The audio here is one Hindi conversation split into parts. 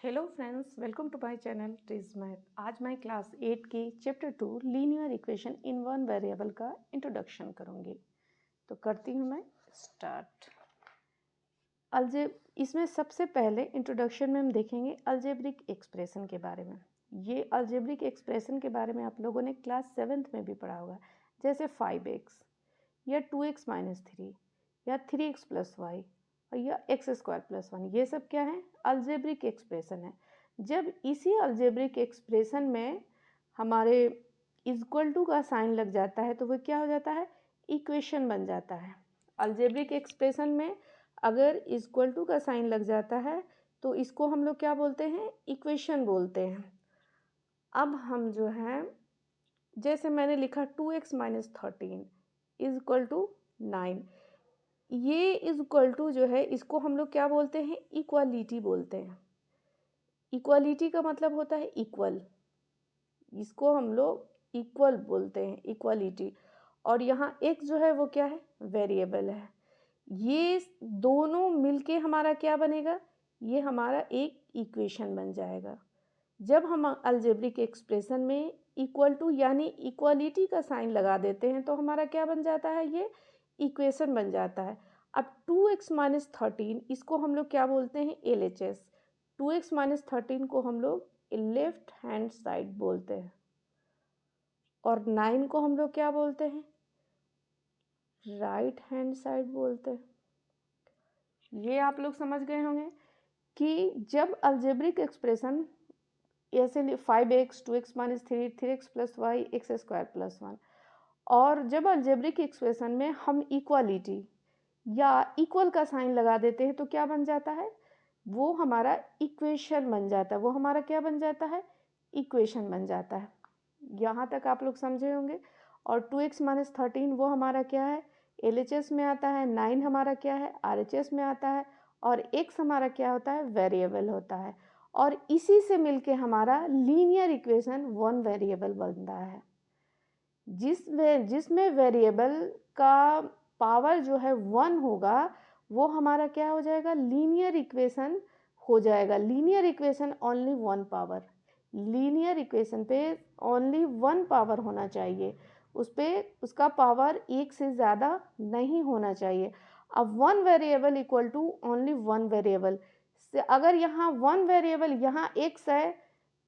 Hello friends, welcome to my channel ट्रिज मैथ। आज मैं क्लास 8 की chapter 2 linear equation in one variable का इंट्रोडक्शन करूंगी। तो करती हूं मैं स्टार्ट। इसमें सबसे पहले इंट्रोडक्शन में हम देखेंगे अलजेब्रिक एक्सप्रेशन के बारे में। ये अलजेब्रिक एक्सप्रेशन के बारे में आप लोगों ने क्लास 7th में भी पढ़ा होगा, जैसे 5x या 2x माइनस 3 या 3x प्लस वाई या एक्स स्क्वायर प्लस 1। ये सब क्या है? अलजेब्रिक एक्सप्रेशन है। जब इसी अलजेब्रिक एक्सप्रेशन में हमारे इक्वल टू का साइन लग जाता है तो वो क्या हो जाता है? इक्वेशन बन जाता है। अलजेब्रिक एक्सप्रेशन में अगर इक्वल टू का साइन लग जाता है तो इसको हम लोग क्या बोलते हैं? इक्वेशन बोलते हैं। अब हम जो है, जैसे मैंने लिखा 2x minus 13 is equal to 9। ये इज इक्वल टू जो है, इसको हम लोग क्या बोलते हैं? इक्वालिटी बोलते हैं। इक्वालिटी का मतलब होता है इक्वल। इसको हम लोग इक्वल बोलते हैं, इक्वालिटी। और यहाँ एक जो है वो क्या है? वेरिएबल है। ये दोनों मिलके हमारा क्या बनेगा? ये हमारा एक इक्वेशन बन जाएगा। जब हम अलजेब्रिक एक्सप्रेशन में इक्वल टू यानी इक्वालिटी का साइन लगा देते हैं तो हमारा क्या बन जाता है? ये इक्वेशन बन जाता है। अब 2x माइनस 13 इसको हम लोग क्या बोलते हैं? LHS। 2x माइनस 13 को हम लोग लेफ्ट हैंड साइड बोलते हैं और 9 को हम लोग क्या बोलते हैं? राइट हैंड साइड बोलते हैं। ये आप लोग समझ गए होंगे कि जब अलजेब्रिक एक्सप्रेशन ऐसे 5x 2x minus 3 3x plus Y X square plus 1, और जब अलजेब्रिक एक्सप्रेशन में हम इक्वालिटी या इक्वल का साइन लगा देते हैं तो क्या बन जाता है? वो हमारा इक्वेशन बन जाता है। वो हमारा क्या बन जाता है? इक्वेशन बन जाता है। यहाँ तक आप लोग समझे होंगे। और 2x माइनस 13 वो हमारा क्या है? LHS में आता है। 9 हमारा क्या है? RHS में आता है। और x हमारा क्या होता है? वेरिएबल होता है। और इसी से मिलके हमारा लीनियर इक्वेशन वन वेरिएबल बनता है, जिसमें वेरिएबल का पावर जो है 1 होगा, वो हमारा क्या हो जाएगा? लीनियर इक्वेशन हो जाएगा। Linear equation only 1 power. Linear equation पे ओनली 1 पावर होना चाहिए, उस पर उसका पावर एक से ज़्यादा नहीं होना चाहिए। अब 1 variable equal to only 1 variable से, अगर यहाँ 1 वेरिएबल यहाँ x है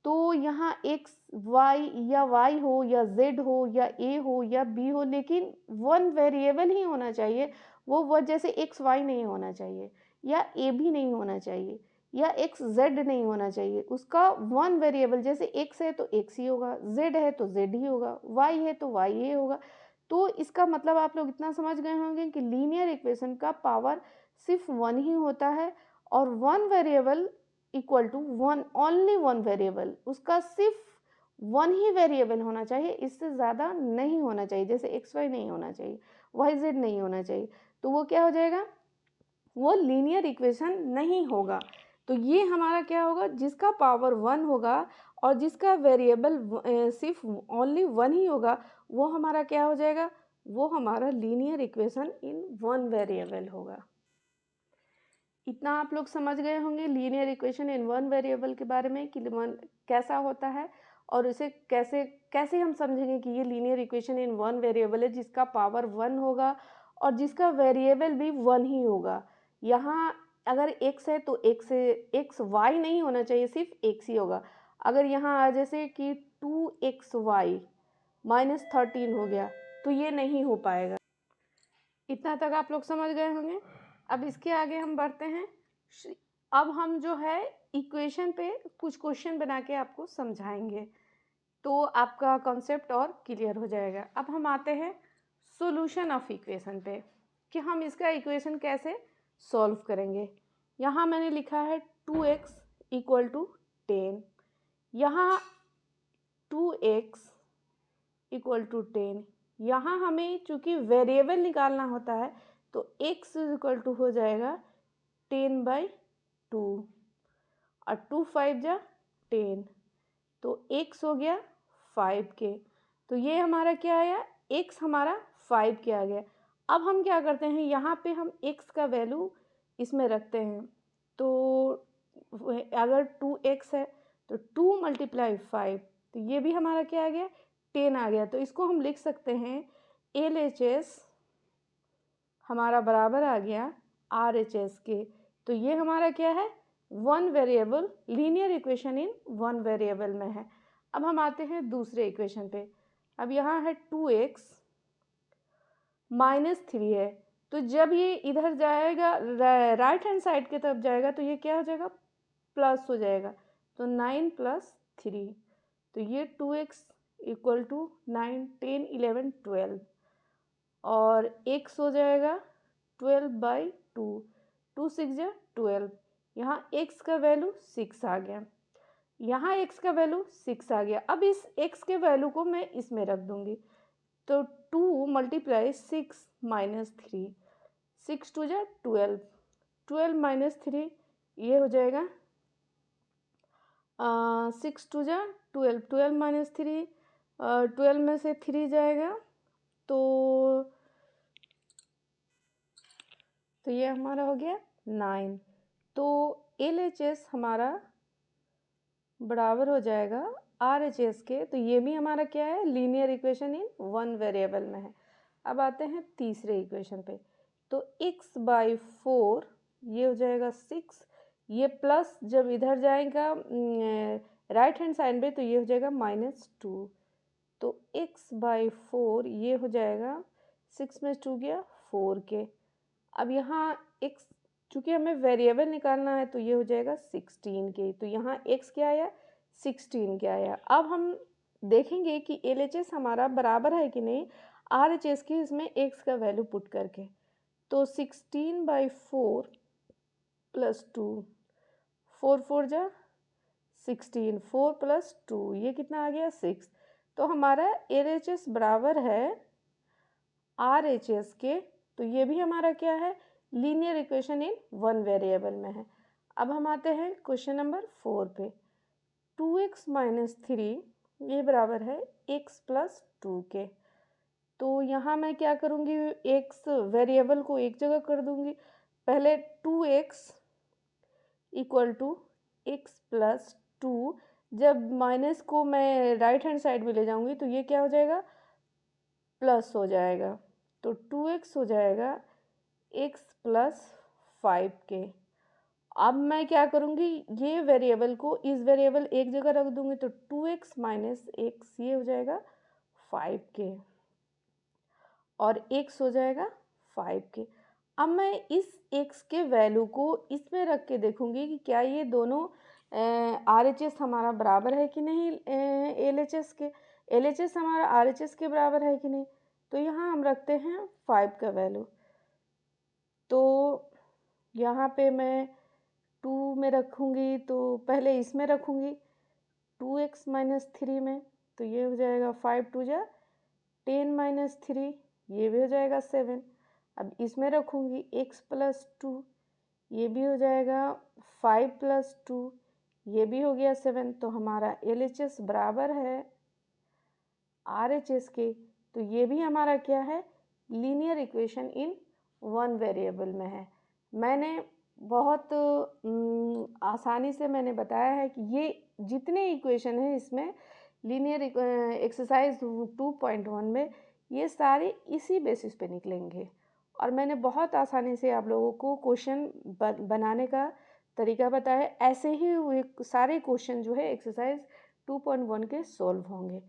तो यहाँ एक्स वाई या वाई हो या जेड हो या ए हो या बी हो, लेकिन 1 वेरिएबल ही होना चाहिए। वो जैसे एक्स वाई नहीं होना चाहिए या ए भी नहीं होना चाहिए या एक्स जेड नहीं होना चाहिए। उसका 1 वेरिएबल, जैसे एक्स है तो एक्स ही होगा, जेड है तो जेड ही होगा, वाई है तो वाई ही होगा। तो इसका मतलब आप लोग इतना समझ गए होंगे कि लीनियर इक्वेशन का पावर सिर्फ 1 ही होता है। और 1 variable equal to 1 only 1 variable, उसका सिर्फ 1 ही वेरिएबल होना चाहिए, इससे ज़्यादा नहीं होना चाहिए। जैसे एक्स वाई नहीं होना चाहिए, वाई जेड नहीं होना चाहिए, तो वो क्या हो जाएगा? वो लीनियर इक्वेशन नहीं होगा। तो ये हमारा क्या होगा? जिसका पावर 1 होगा और जिसका वेरिएबल सिर्फ ओनली 1 ही होगा, वो हमारा क्या हो जाएगा? वो हमारा लीनियर इक्वेशन इन 1 वेरिएबल होगा। इतना आप लोग समझ गए होंगे लीनियर इक्वेशन इन 1 वेरिएबल के बारे में कि कैसा होता है और इसे कैसे कैसे हम समझेंगे कि ये लीनियर इक्वेशन इन 1 वेरिएबल है, जिसका पावर 1 होगा और जिसका वेरिएबल भी 1 ही होगा। यहाँ अगर x है तो एक्स वाई नहीं होना चाहिए, सिर्फ x ही होगा। अगर यहाँ आ जैसे कि 2xy माइनस 13 हो गया तो ये नहीं हो पाएगा। इतना तक आप लोग समझ गए होंगे। अब इसके आगे हम बढ़ते हैं। अब हम जो है इक्वेशन पे कुछ क्वेश्चन बना के आपको समझाएंगे, तो आपका कॉन्सेप्ट और क्लियर हो जाएगा। अब हम आते हैं सॉल्यूशन ऑफ इक्वेशन पे कि हम इसका इक्वेशन कैसे सॉल्व करेंगे। यहाँ मैंने लिखा है 2x इक्वल टू 10। यहाँ 2x इक्वल टू 10, यहाँ हमें चूँकि वेरिएबल निकालना होता है तो x इक्वल टू हो जाएगा 10/2 और 2 5 जा 10, तो x हो गया 5 के। तो ये हमारा क्या आया? x हमारा 5 के आ गया। अब हम क्या करते हैं, यहाँ पे हम x का वैल्यू इसमें रखते हैं। तो अगर 2x है तो 2 × 5, तो ये भी हमारा क्या आ गया, 10 आ गया। तो इसको हम लिख सकते हैं LHS हमारा बराबर आ गया RHS के। तो ये हमारा क्या है, one variable linear equation in one variable में है। अब हम आते हैं दूसरे इक्वेशन पे। अब यहाँ है 2x -3 है, तो जब ये इधर जाएगा राइट हैंड साइड की तरफ जाएगा तो ये क्या हो जाएगा, प्लस हो जाएगा। तो 9 + 3, तो ये 2x = 9, 10, 11, 12 और x हो जाएगा 12/2, 2 × 6 = 12। यहाँ x का वैल्यू 6 आ गया, यहाँ x का वैल्यू 6 आ गया। अब इस x के वैल्यू को मैं इसमें रख दूँगी, तो 2 × 6 - 3, 6 × 2 = 12, 12 - 3 ये हो जाएगा 6 × 2 = 12, 12 - 3 12 में से 3 जाएगा तो ये हमारा हो गया 9। तो LHS हमारा बराबर हो जाएगा RHS के। तो ये भी हमारा क्या है, linear equation in one variable में है। अब आते हैं तीसरे इक्वेशन पे। तो x/4 ये हो जाएगा 6, ये प्लस जब इधर जाएगा राइट हैंड साइड पे तो ये हो जाएगा -2। तो x/4 ये हो जाएगा 6 में 2 गया 4 के। अब यहाँ x चूँकि हमें वेरिएबल निकालना है तो ये हो जाएगा 16 के। तो यहाँ x क्या आया, 16 क्या आया। अब हम देखेंगे कि LHS हमारा बराबर है कि नहीं RHS की, इसमें x का वैल्यू पुट करके। तो 16/4 + 2, 4 × 4 = 16, 4 + 2 ये कितना आ गया, 6। तो हमारा LHS बराबर है RHS के। तो ये भी हमारा क्या है, linear equation in one variable में है। अब हम आते हैं क्वेश्चन नंबर 4 पे। 2x - 3 ये बराबर है x + 2 के। तो यहाँ मैं क्या करूँगी, x वेरिएबल को एक जगह कर दूँगी। पहले 2x = x + 2, जब माइनस को मैं राइट हैंड साइड में ले जाऊँगी तो ये क्या हो जाएगा, प्लस हो जाएगा। तो 2x हो जाएगा x + 5 के। अब मैं क्या करूँगी, ये वेरिएबल को इस वेरिएबल एक जगह रख दूँगी तो 2x - x ये हो जाएगा 5 के और x हो जाएगा 5 के। अब मैं इस x के वैल्यू को इसमें रख के देखूँगी कि क्या ये दोनों RHS हमारा बराबर है कि नहीं LHS के, LHS हमारा RHS के बराबर है कि नहीं। तो यहाँ हम रखते हैं 5 का वैल्यू। तो यहाँ पे मैं 2 में रखूँगी तो पहले इसमें रखूँगी 2x - 3 में, तो ये हो जाएगा 5 × 2 = 10 - 3 ये भी हो जाएगा 7। अब इसमें रखूँगी x + 2 ये भी हो जाएगा 5 + 2 ये भी हो गया 7। तो हमारा LHS बराबर है RHS के। तो ये भी हमारा क्या है, linear equation in one variable में है। मैंने बहुत आसानी से मैंने बताया है कि ये जितने इक्वेशन हैं इसमें लीनियर एक्सरसाइज 2.1 में ये सारे इसी बेसिस पे निकलेंगे। और मैंने बहुत आसानी से आप लोगों को क्वेश्चन बनाने का तरीका बताया। ऐसे ही सारे क्वेश्चन जो है एक्सरसाइज 2.1 के सॉल्व होंगे।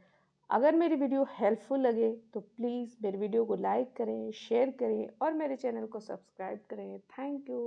अगर मेरी वीडियो हेल्पफुल लगे तो प्लीज़ मेरी वीडियो को लाइक करें, शेयर करें और मेरे चैनल को सब्सक्राइब करें। Thank you.